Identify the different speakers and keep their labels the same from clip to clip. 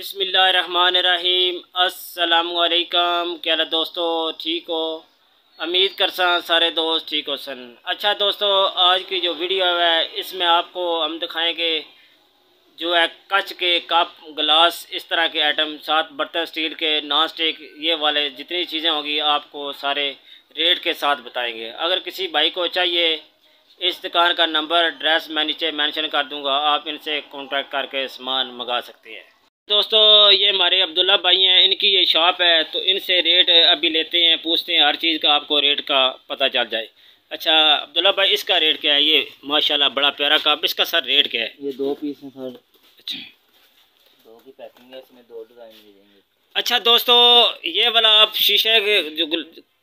Speaker 1: बिस्मिल्लाहिर्रहमानिर्रहीम। अस्सलामुअलैकुम। क्या हाल दोस्तों, ठीक हो? उम्मीद करसा सारे दोस्त ठीक हो सन। अच्छा दोस्तों, आज की जो वीडियो है इसमें आपको हम दिखाएंगे जो है कच के कप, गिलास, इस तरह के आइटम, साथ बर्तन स्टील के, नॉन स्टिक, ये वाले जितनी चीज़ें होंगी आपको सारे रेट के साथ बताएंगे। अगर किसी भाई को चाहिए, इस दुकान का नंबर, एड्रेस मैं नीचे मेंशन कर दूंगा, आप इनसे कांटेक्ट करके सामान मंगा सकते हैं। दोस्तों, ये हमारे अब्दुल्ला भाई हैं, इनकी ये शॉप है, तो इनसे रेट अभी लेते हैं, पूछते हैं, हर चीज़ का आपको रेट का पता चल जाए। अच्छा अब्दुल्ला भाई, इसका रेट क्या है? ये माशाल्लाह बड़ा प्यारा कप, इसका सर रेट क्या है?
Speaker 2: ये 2 पीस हैं सर।
Speaker 1: अच्छा,
Speaker 2: 2 की पैकिंग है, इसमें 2 डिज़ाइन मिल जाएंगे।
Speaker 1: अच्छा दोस्तों, ये वाला आप शीशे के जो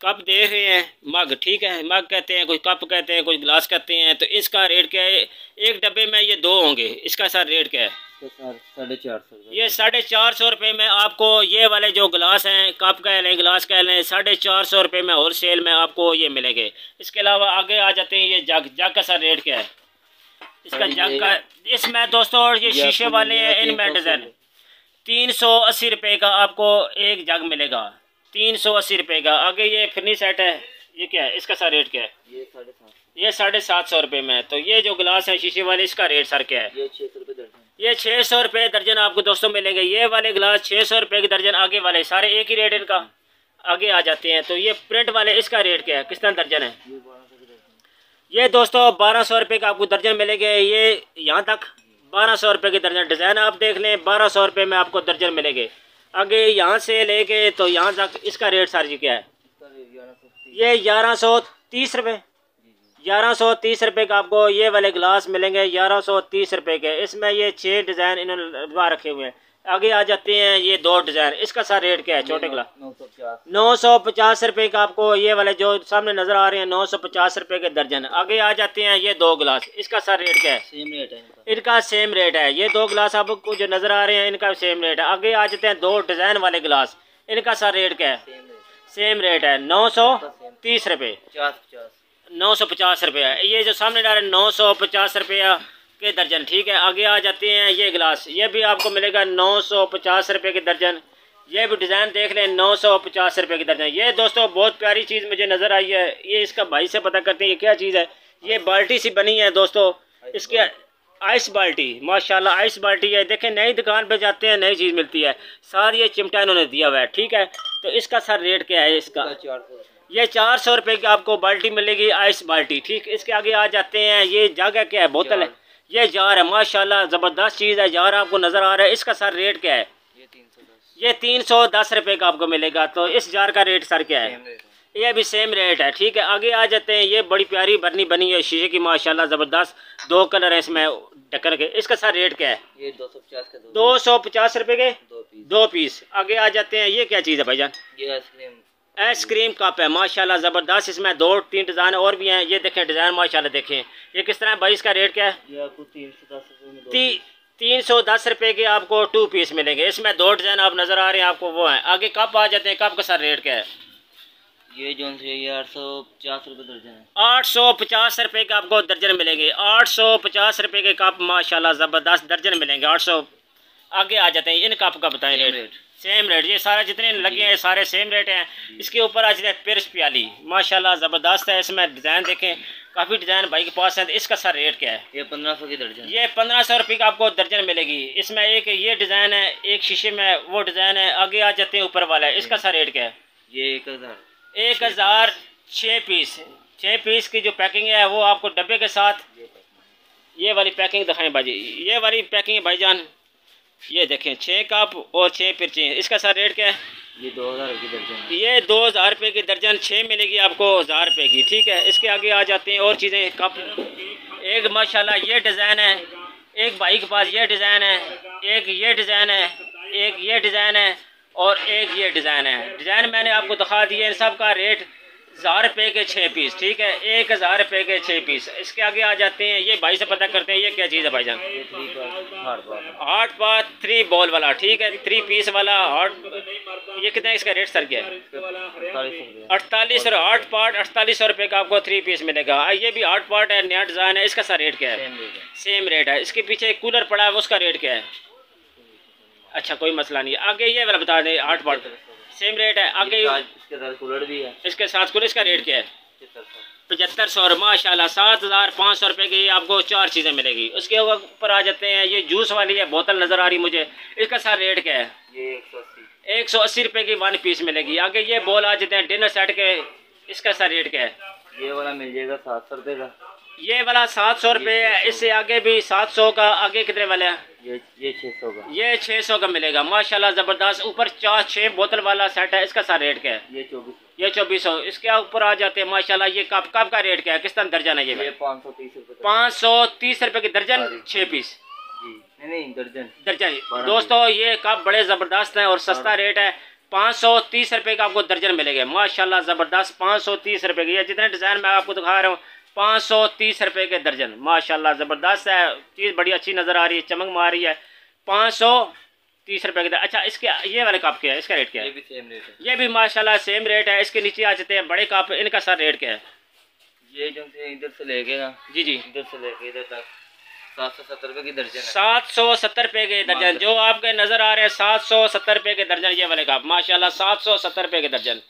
Speaker 1: कप देख रहे हैं, मग, ठीक है, मग कहते हैं, कुछ कप कहते हैं, कुछ गिलास कहते हैं, तो इसका रेट क्या है? एक डब्बे में ये 2 होंगे, इसका सर रेट क्या है?
Speaker 2: सर 450
Speaker 1: ये 450 रुपये में आपको ये वाले जो गिलास हैं, कप कह लें, गिलास कह लें, 450 रुपये में होल सेल में आपको ये मिलेंगे। इसके अलावा आगे आ जाते हैं, ये जग, जग का सर रेट क्या है? इसका जग का, इसमें दोस्तों ये शीशे वाले हैं, इनमें डिज़ाइन 380 रुपये का आपको एक जग मिलेगा, 380 रुपये का। आगे ये फिरनी सेट है, ये क्या है? इसका सर रेट क्या है? ये 750 रुपये में। तो ये जो गिलास है शीशे वाले, इसका रेट सर क्या है?
Speaker 2: ये 600 रुपये दर्जन।
Speaker 1: ये 600 रुपये दर्जन आपको दोस्तों मिलेंगे। ये वाले गिलास 600 रुपये की दर्जन, आगे वाले सारे एक ही रेट इनका। आगे आ जाते हैं, तो ये प्रिंट वाले, इसका रेट क्या है, किस तरह दर्जन है? ये दोस्तों 1200 रुपये का आपको दर्जन मिलेंगे। ये यहाँ तक 1200 रुपये की दर्जन, डिज़ाइन आप देख लें, 1200 रुपये में आपको दर्जन मिलेंगे। आगे यहाँ से लेके तो यहाँ तक इसका रेट सर जी क्या है? ये 1130 रुपये, 1130 रुपये का आपको ये वाले गिलास मिलेंगे, 1130 रुपये के। इसमें ये 6 डिज़ाइन इन्होंने लगवा रखे हुए हैं। आगे आ जाते हैं, ये 2 डिज़ाइन, इसका सर रेट क्या है? छोटे गिलास 950 रुपये का आपको ये वाले जो सामने नज़र आ रहे हैं, 950 रुपये के दर्जन। आगे आ जाते हैं, ये 2 गिलास, इसका सर रेट क्या है?
Speaker 2: सेम रेट है
Speaker 1: इनका सेम रेट है। ये 2 गिलास आपको जो नज़र आ रहे हैं, इनका सेम रेट है। आगे आ जाते हैं 2 डिज़ाइन वाले गिलास, इनका सर रेट क्या है? सेम रेट है, 930 रुपये, 950 रुपये। ये जो सामने डाल रहे हैं 950 रुपया के दर्जन, ठीक है। आगे आ जाते हैं, ये गिलास, ये भी आपको मिलेगा 950 रुपये के दर्जन। ये भी डिज़ाइन देख लें, 950 रुपये की दर्जन। ये दोस्तों बहुत प्यारी चीज़ मुझे नज़र आई है, ये इसका भाई से पता करते हैं ये क्या चीज़ है। ये बाल्टी सी बनी है दोस्तों, इसके आइस बाल्टी, माशाल्लाह आइस बाल्टी है। देखें, नई दुकान पे जाते हैं, नई चीज़ मिलती है, साथ ये चिमटा इन्होंने दिया हुआ है, ठीक है। तो इसका सर रेट क्या है? इसका ये 400 रुपये की आपको बाल्टी मिलेगी, आइस बाल्टी, ठीक। इसके आगे आ जाते हैं, ये जग है, क्या है, बोतल है, ये जार है, माशाल्लाह ज़बरदस्त चीज़ है, जार आपको नज़र आ रहा है। इसका सर रेट क्या है? ये 310 रुपये का आपको मिलेगा। तो इस जार का रेट सर क्या है? ये भी सेम रेट है, ठीक है। आगे आ जाते हैं, ये बड़ी प्यारी बर्नी बनी है शीशे की, माशाल्लाह ज़बरदस्त, 2 कलर है इसमें ढक्कन के। इसका सर रेट क्या है?
Speaker 2: ये 250 के
Speaker 1: 250 रुपये के 2 पीस। आगे आ जाते हैं, ये क्या चीज़ है भाईजान?
Speaker 2: ये
Speaker 1: आइसक्रीम कप है, माशाल्लाह ज़बरदस्त। इसमें 2-3 डिज़ाइन और भी हैं, ये देखें डिज़ाइन, माशाल्लाह देखें। ये किस तरह है भाई? इसका रेट क्या है?
Speaker 2: ये आपको 310 रुपये में
Speaker 1: 310 रुपये के आपको 2 पीस मिलेंगे। इसमें 2 डिज़ाइन आप नज़र आ रहे हैं आपको, वो हैं। आगे कप आ जाते हैं, कप का सर रेट क्या है?
Speaker 2: ये जो है ये 850 रुपये दर्जन है।
Speaker 1: 850 रुपये के आपको दर्जन मिलेंगे, 850 रुपये के कप, माशाल्लाह ज़बरदस्त दर्जन मिलेंगे, 800। आगे आ जाते हैं, इन कप का बताएं रेट। सेम रेट, ये सारे जितने लगे हैं सारे सेम रेट हैं। इसके ऊपर आ जाते हैं पिर्श प्याली, माशाल्लाह ज़बरदस्त है। इसमें डिज़ाइन देखें, काफ़ी डिज़ाइन भाई के पास है। तो इसका सर रेट क्या है?
Speaker 2: ये 1500 की दर्जन।
Speaker 1: ये 1500 रुपये का आपको दर्जन मिलेगी। इसमें एक ये डिज़ाइन है, एक शीशे में वो डिज़ाइन है। आगे आ जाते हैं ऊपर वाला है, इसका सर रेट क्या है?
Speaker 2: ये 1000
Speaker 1: 6 पीस, 6 पीस की जो पैकिंग है वो आपको डब्बे के साथ। ये वाली पैकिंग दिखाएं भाजी, ये वाली पैकिंग है भाईजान, ये देखें, 6 कप और 6 पिर्ची। इसका सर रेट क्या है?
Speaker 2: ये 2000 की दर्जन।
Speaker 1: ये 2000 रुपये की दर्जन, 6 मिलेगी आपको 1000 रुपये की, ठीक है। इसके आगे आ जाते हैं और चीज़ें, कप, एक माशाल्लाह ये डिज़ाइन है, एक भाई के पास ये डिज़ाइन है, एक ये डिज़ाइन है, एक ये डिज़ाइन है और एक ये डिज़ाइन है। डिज़ाइन मैंने आपको दिखा दिए, इन सब का रेट 1000 रुपये के 6 पीस, ठीक है, 1000 रुपये के 6 पीस। इसके आगे आ जाते हैं, ये भाई से पता करते हैं ये क्या चीज़ है भाईजान? हॉट पॉट 3 बॉल वाला, ठीक है, 3 पीस वाला हॉट। ये कितना है? इसका रेट सर क्या है? 48 हॉट पॉट 4800 रुपये का आपको 3 पीस मिलेगा। ये भी हॉट पॉट है, नया डिज़ाइन है, इसका सर रेट क्या है? सेम रेट है। इसके पीछे एक कूलर पड़ा है, उसका रेट क्या है? अच्छा कोई मसला नहीं। आगे ये वाला बता दें 8 पार्ट सेम रेट है। आगे
Speaker 2: इसके साथ कूलर भी है,
Speaker 1: इसके साथ कूलर, इसका रेट क्या है?
Speaker 2: 7500।
Speaker 1: 7500 माशाल्लाह। 7500 रुपये की आपको 4 चीज़ें मिलेगी। उसके ऊपर आ जाते हैं, ये जूस वाली है बोतल नज़र आ रही मुझे, इसका सारा रेट क्या है?
Speaker 2: ये 180।
Speaker 1: 180 रुपये की 1 पीस मिलेगी। आगे ये बॉल आ जाते हैं डिनर सेट के, इसका सारा रेट क्या है?
Speaker 2: ये वाला मिल जाएगा 700 रुपये का।
Speaker 1: ये वाला 700 रुपये है। इससे आगे भी 700 का, आगे कितने वाले हैं?
Speaker 2: ये 600 का।
Speaker 1: ये 600 का मिलेगा माशाल्लाह ज़बरदस्त। ऊपर 4-6 बोतल वाला सेट है, इसका सारा रेट क्या है?
Speaker 2: ये 24।
Speaker 1: ये 2400। इसके ऊपर आ जाते हैं माशाल्लाह। ये कप का रेट क्या है? किस तरह दर्जन है ये?
Speaker 2: 530 रुपये।
Speaker 1: 530 रुपये की दर्जन, 6 पीस
Speaker 2: जी नहीं दर्जन।
Speaker 1: दर्जन। दोस्तों ये कप बड़े ज़बरदस्त हैं और सस्ता रेट है। 530 रुपये का आपको दर्जन मिलेंगे माशाल्लाह ज़बरदस्त। 530 रुपये की, ये जितने डिज़ाइन मैं आपको दिखा रहा हूँ 530 रुपये के दर्जन माशाल्लाह ज़बरदस्त है। चीज़ बड़ी अच्छी नज़र आ रही है, चमक मार रही है। 530 रुपये के। अच्छा इसके ये वाले कप क्या है? इसका रेट क्या है?
Speaker 2: ये भी सेम रेट है।
Speaker 1: ये भी माशाल्लाह सेम रेट है। इसके नीचे आ जाते हैं बड़े कप, इनका सर रेट क्या है?
Speaker 2: ये जो से इधर से लेके ना,
Speaker 1: जी जी,
Speaker 2: इधर से लेके इधर तक 770 रुपये की दर्जन है।
Speaker 1: 770 रुपये के दर्जन जो आपके नज़र आ रहे हैं, 770 रुपये के दर्जन ये वाले कप माशाल्लाह 770 रुपये के दर्जन।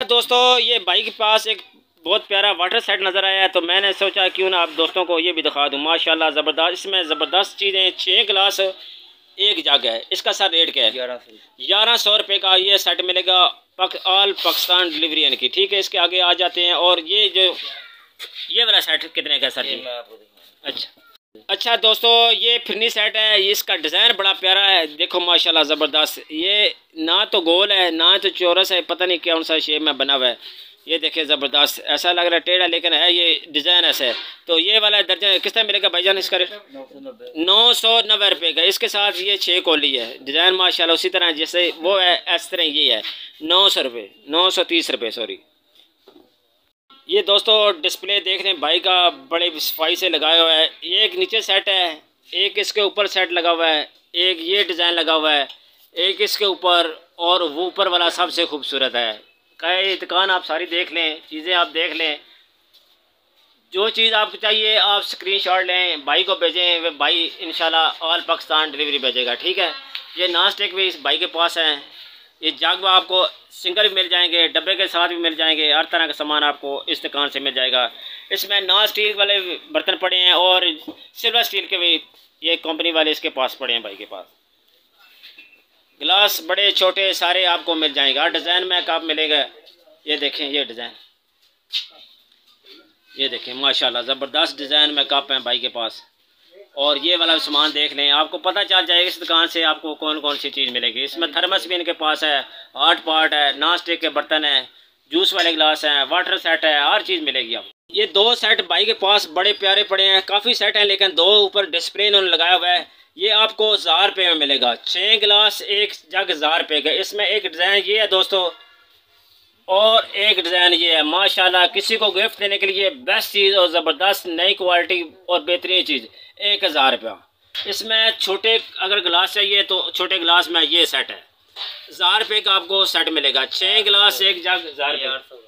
Speaker 1: दोस्तों ये भाई के पास एक बहुत प्यारा वाटर सेट नज़र आया है, तो मैंने सोचा क्यों ना आप दोस्तों को ये भी दिखा दूँ माशाल्लाह ज़बरदस्त। इसमें ज़बरदस्त चीज़ें, 6 गिलास 1 जग है। इसका सर रेट क्या है? 1100 रुपये का ये सेट मिलेगा। ऑल पाकिस्तान डिलीवरी इनकी, ठीक है। इसके आगे आ जाते हैं और ये जो ये वाला सेट कितने का सर जी? अच्छा दोस्तों ये फिरनी सेट है। ये इसका डिज़ाइन बड़ा प्यारा है, देखो माशाल्लाह ज़बरदस्त। ये ना तो गोल है ना तो चौरस है, पता नहीं कौन सा शेप में बना हुआ है। ये देखिए ज़बरदस्त, ऐसा लग रहा है टेढ़ा लेकिन है ये डिज़ाइन ऐसा है। तो ये वाला दर्जन किस तरह मिलेगा भाईजान? इसका रेट 990 रुपये का। इसके साथ ये 6 कोली है, डिज़ाइन माशाल्लाह उसी तरह जैसे वो है इस तरह ये है। 900 रुपये, 930 रुपये सॉरी। ये दोस्तों डिस्प्ले देख रहे हैं भाई का बड़े सफाई से लगाया हुआ है। एक नीचे सेट है, एक इसके ऊपर सेट लगा हुआ है, एक ये डिज़ाइन लगा हुआ है, एक इसके ऊपर, और वो ऊपर वाला सबसे खूबसूरत है। कई दुकान आप सारी देख लें, चीज़ें आप देख लें, जो चीज़ आपको चाहिए आप स्क्रीनशॉट लें, भाई को भेजें, वे भाई इंशाल्लाह ऑल पाकिस्तान डिलीवरी भेजेगा, ठीक है। ये नॉन स्टिक भी इस भाई के पास हैं। ये जग आपको सिंगल भी मिल जाएंगे, डब्बे के साथ भी मिल जाएंगे, हर तरह का सामान आपको इस दुकान से मिल जाएगा। इसमें नॉन स्टील वाले बर्तन पड़े हैं और सिल्वर स्टील के भी ये कंपनी वाले इसके पास पड़े हैं भाई के पास। गिलास बड़े छोटे सारे आपको मिल जाएंगे, हर डिज़ाइन में कप मिलेगा। ये देखें ये डिज़ाइन, ये देखें माशाल्लाह ज़बरदस्त डिज़ाइन में कप हैं भाई के पास। और ये वाला सामान देख लें, आपको पता चल जाएगा इस दुकान से आपको कौन कौन सी चीज़ मिलेगी। इसमें थर्मस भी इनके पास है, 8 पार्ट है, नॉन स्टिक के बर्तन हैं, जूस वाले गिलास हैं, वाटर सेट है, हर चीज़ मिलेगी आपको। ये 2 सेट भाई के पास बड़े प्यारे पड़े हैं, काफ़ी सेट हैं लेकिन 2 ऊपर डिस्प्ले इन्होंने लगाया हुआ है। ये आपको 1000 रुपये में मिलेगा। 6 गिलास 1 जग 1000 रुपये का। इसमें एक डिज़ाइन ये है दोस्तों और एक डिज़ाइन ये है माशाल्लाह। किसी को गिफ्ट देने के लिए बेस्ट चीज़ और ज़बरदस्त नई क्वालिटी और बेहतरीन चीज़, 1000 रुपया। इसमें छोटे अगर गिलास चाहिए तो छोटे गिलास में ये सेट है, 1000 रुपये का आपको सेट मिलेगा। 6 गिलास 1 जग 1000 रुपये।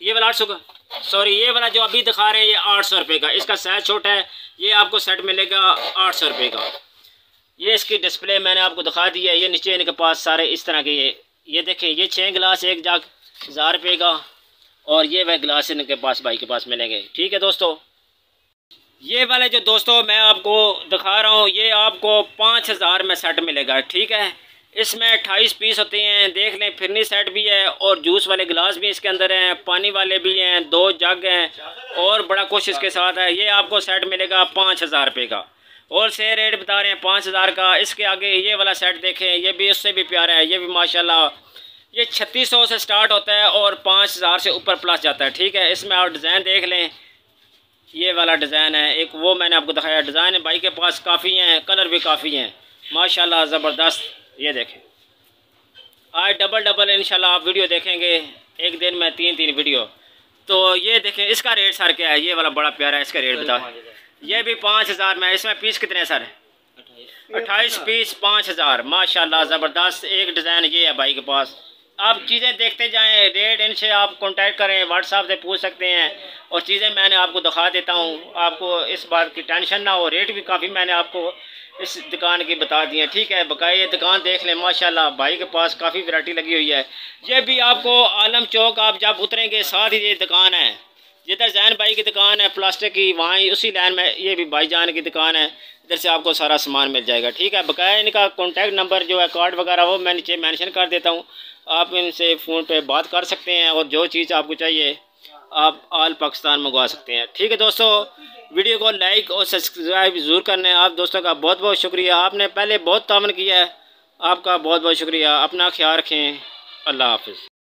Speaker 1: ये वाला 800 का, सॉरी ये वाला जो अभी दिखा रहे हैं ये 800 रुपये का। इसका साइज छोटा है, ये आपको सेट मिलेगा 800 रुपये का। ये इसकी डिस्प्ले मैंने आपको दिखा दी है। ये नीचे इनके पास सारे इस तरह के ये देखें, ये 6 गिलास 1 जग 1000 रुपये का, और ये वह गिलास इनके पास भाई के पास मिलेंगे, ठीक है दोस्तों। ये वाले जो दोस्तों मैं आपको दिखा रहा हूँ ये आपको 5000 में सेट मिलेगा, ठीक है। इसमें 28 पीस होते हैं, देख लें। फिरनी सेट भी है और जूस वाले गिलास भी इसके अंदर हैं, पानी वाले भी हैं, 2 जग हैं और बड़ा कुछ इसके साथ है। ये आपको सेट मिलेगा 5000 रुपये का। और से रेट बता रहे हैं 5000 का। इसके आगे ये वाला सेट देखें, ये भी उससे भी प्यारा है। ये भी माशाल्लाह ये 3600 से स्टार्ट होता है और 5000 से ऊपर प्लस जाता है, ठीक है। इसमें आप डिज़ाइन देख लें, ये वाला डिज़ाइन है, एक वो मैंने आपको दिखाया डिज़ाइन भाई के पास काफ़ी हैं, कलर भी काफ़ी हैं माशाल्लाह ज़बरदस्त। ये देखें आज डबल इंशाल्लाह आप वीडियो देखेंगे, एक दिन में 3 वीडियो। तो ये देखें इसका रेट सर क्या है? ये वाला बड़ा प्यारा है, इसका रेट बताओ। ये भी 5000 में। इसमें पीस कितने हैं सर? 28 पीस 5000 माशाल्लाह ज़बरदस्त। एक डिज़ाइन ये है भाई के पास। आप चीज़ें देखते जाएं, रेट इनसे आप कांटेक्ट करें, व्हाट्सएप से पूछ सकते हैं और चीज़ें मैंने आपको दिखा देता हूं, आपको इस बात की टेंशन ना हो। रेट भी काफ़ी मैंने आपको इस दुकान की बता दी हैं। ठीक है, बकाया ये दुकान देख लें, माशाल्लाह भाई के पास काफ़ी वैरायटी लगी हुई है। ये भी आपको आलम चौक आप जब उतरेंगे साथ ही ये दुकान है, जिधर जैन भाई की दुकान है प्लास्टिक की, वहाँ ही उसी लाइन में ये भी भाईजान की दुकान है। इधर से आपको सारा सामान मिल जाएगा। ठीक है, बकाया इनका कॉन्टैक्ट नंबर जो है, कार्ड वगैरह, वो मैं नीचे मेंशन कर देता हूँ। आप इनसे फ़ोन पे बात कर सकते हैं और जो चीज़ आपको चाहिए आप ऑल पाकिस्तान मंगवा सकते हैं। ठीक है दोस्तों, वीडियो को लाइक और सब्सक्राइब ज़रूर करना है। आप दोस्तों का बहुत बहुत शुक्रिया, आपने पहले बहुत तावन किया है, आपका बहुत बहुत शुक्रिया। अपना ख्याल रखें। अल्लाह हाफ़िज़।